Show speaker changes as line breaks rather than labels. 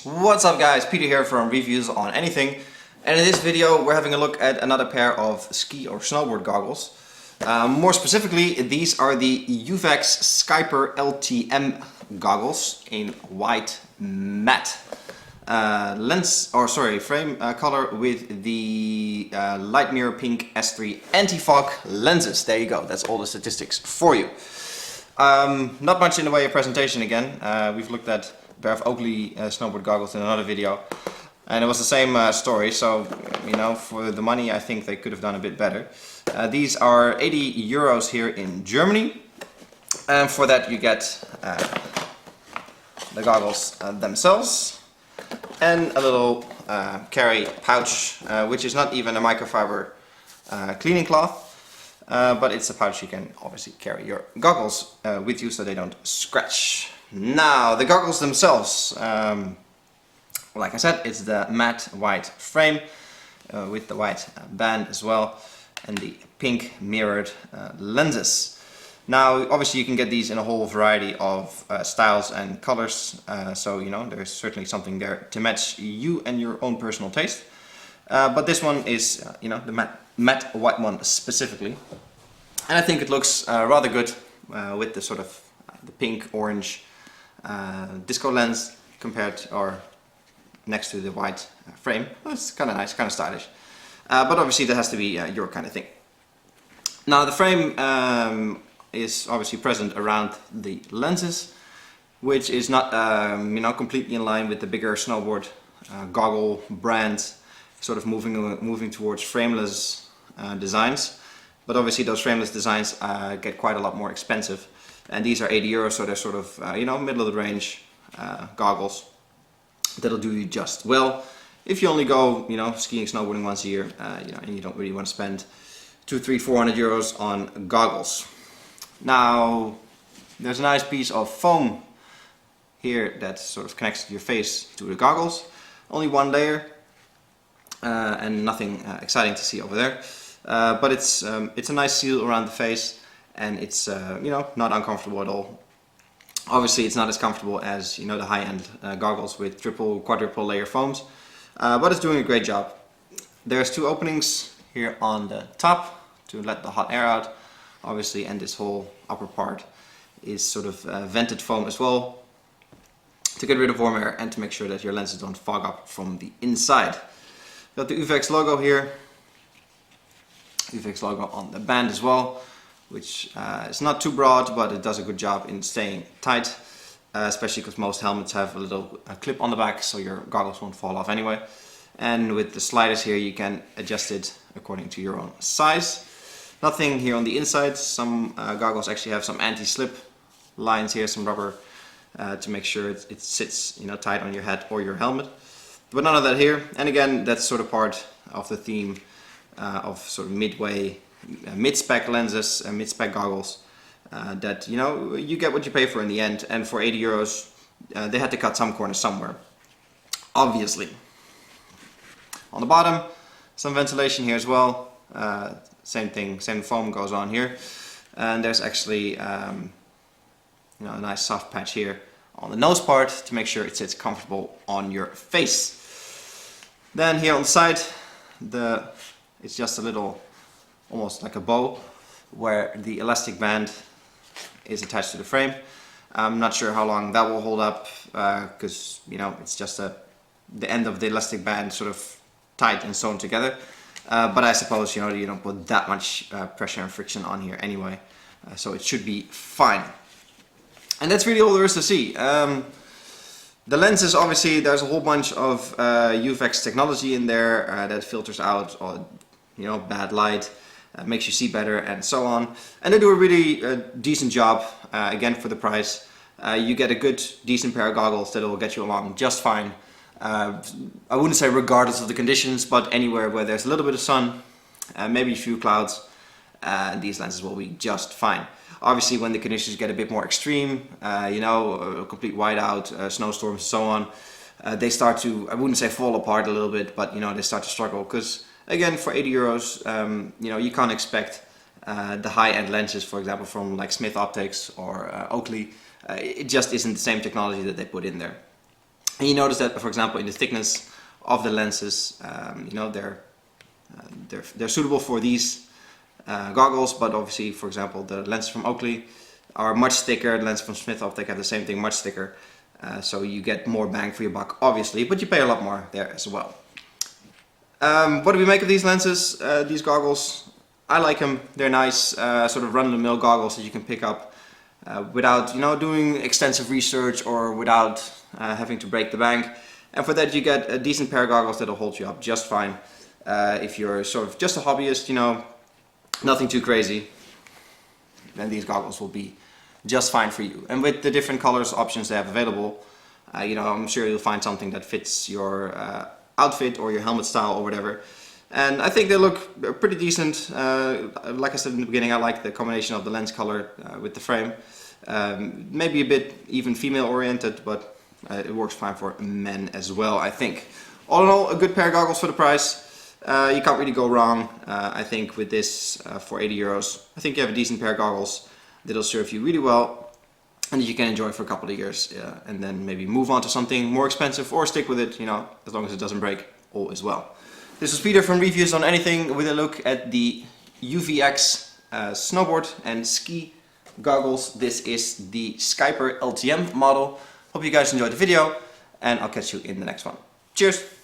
What's up guys, Peter here from Reviews on Anything, and in this video we're having a look at another pair of ski or snowboard goggles. More specifically, these are the UVEX Skyper LTM goggles in white matte frame color with the light mirror pink S3 anti-fog lenses. There you go, that's all the statistics for you. Not much in the way of presentation again. We've looked at a pair of Oakley snowboard goggles in another video, and it was the same story, so you know, for the money I think they could have done a bit better. These are 80 euros here in Germany, and for that you get the goggles themselves and a little carry pouch, which is not even a microfiber cleaning cloth, but it's a pouch you can obviously carry your goggles with you so they don't scratch. Now, the goggles themselves, like I said, it's the matte white frame with the white band as well, and the pink mirrored lenses. Now, obviously you can get these in a whole variety of styles and colors, so you know, there's certainly something there to match you and your own personal taste. But this one is, you know, the matte white one specifically, and I think it looks rather good with the sort of the pink orange disco lens compared or next to the white frame. It's kind of nice, kind of stylish, but obviously that has to be your kind of thing. Now the frame is obviously present around the lenses, which is not you know, completely in line with the bigger snowboard goggle brands, sort of moving towards frameless designs. But obviously those frameless designs get quite a lot more expensive, and these are 80 euros, so they're sort of you know, middle of the range goggles that'll do you just well if you only go, you know, skiing, snowboarding once a year, you know, and you don't really want to spend 200-400 euros on goggles. Now, there's a nice piece of foam here that sort of connects your face to the goggles. Only one layer, and nothing exciting to see over there. But it's a nice seal around the face, and it's you know, not uncomfortable at all. Obviously, it's not as comfortable as, you know, the high-end goggles with triple, quadruple layer foams, but it's doing a great job. There's two openings here on the top to let the hot air out, obviously, and this whole upper part is sort of vented foam as well to get rid of warm air and to make sure that your lenses don't fog up from the inside. Got the UVEX logo here, UVEX logo on the band as well, which is not too broad, but it does a good job in staying tight, especially because most helmets have a little clip on the back, so your goggles won't fall off anyway. And with the sliders here, you can adjust it according to your own size. Nothing here on the inside. Some goggles actually have some anti-slip lines here, some rubber to make sure it sits, you know, tight on your head or your helmet. But none of that here. And again, that's sort of part of the theme of sort of mid-spec lenses and mid-spec goggles that, you know, you get what you pay for in the end. And for 80 euros, they had to cut some corners somewhere, obviously. On the bottom, some ventilation here as well. Same thing, same foam goes on here, and there's actually you know, a nice soft patch here on the nose part to make sure it sits comfortable on your face. Then here on the side, it's just a little, almost like a bow, where the elastic band is attached to the frame. I'm not sure how long that will hold up, because you know, it's just the end of the elastic band sort of tight and sewn together. But I suppose, you know, you don't put that much pressure and friction on here anyway, so it should be fine. And that's really all there is to see. The lenses, obviously, there's a whole bunch of UVEX technology in there that filters out, you know, bad light, makes you see better, and so on. And they do a really decent job. Again, for the price, you get a good, decent pair of goggles that will get you along just fine. I wouldn't say regardless of the conditions, but anywhere where there's a little bit of sun, maybe a few clouds, these lenses will be just fine. Obviously, when the conditions get a bit more extreme, you know, a complete whiteout, snowstorms and so on, they start to, I wouldn't say fall apart a little bit, but you know, they start to struggle, because again, for 80 euros, you know, you can't expect the high-end lenses, for example, from like Smith Optics or Oakley. It just isn't the same technology that they put in there. And you notice that, for example, in the thickness of the lenses, you know, they're suitable for these goggles, but obviously, for example, the lenses from Oakley are much thicker. The lenses from Smith Optic have the same thing, much thicker. So you get more bang for your buck, obviously, but you pay a lot more there as well. What do we make of these lenses, these goggles? I like them. They're nice, sort of run-of-the-mill goggles that you can pick up without, you know, doing extensive research or without having to break the bank. And for that, you get a decent pair of goggles that'll hold you up just fine. If you're sort of just a hobbyist, you know, nothing too crazy, then these goggles will be just fine for you. And with the different colors options they have available, you know, I'm sure you'll find something that fits your outfit or your helmet style or whatever. And I think they look pretty decent. Like I said in the beginning, I like the combination of the lens color with the frame. Maybe a bit even female oriented, but it works fine for men as well, I think. All in all, a good pair of goggles for the price. You can't really go wrong, I think, with this for 80 euros. I think you have a decent pair of goggles that'll serve you really well and that you can enjoy for a couple of years, and then maybe move on to something more expensive or stick with it, you know, as long as it doesn't break, all is well. This was Peter from Reviews on Anything with a look at the UVEX snowboard and ski goggles. This is the Skyper LTM model. Hope you guys enjoyed the video, and I'll catch you in the next one. Cheers!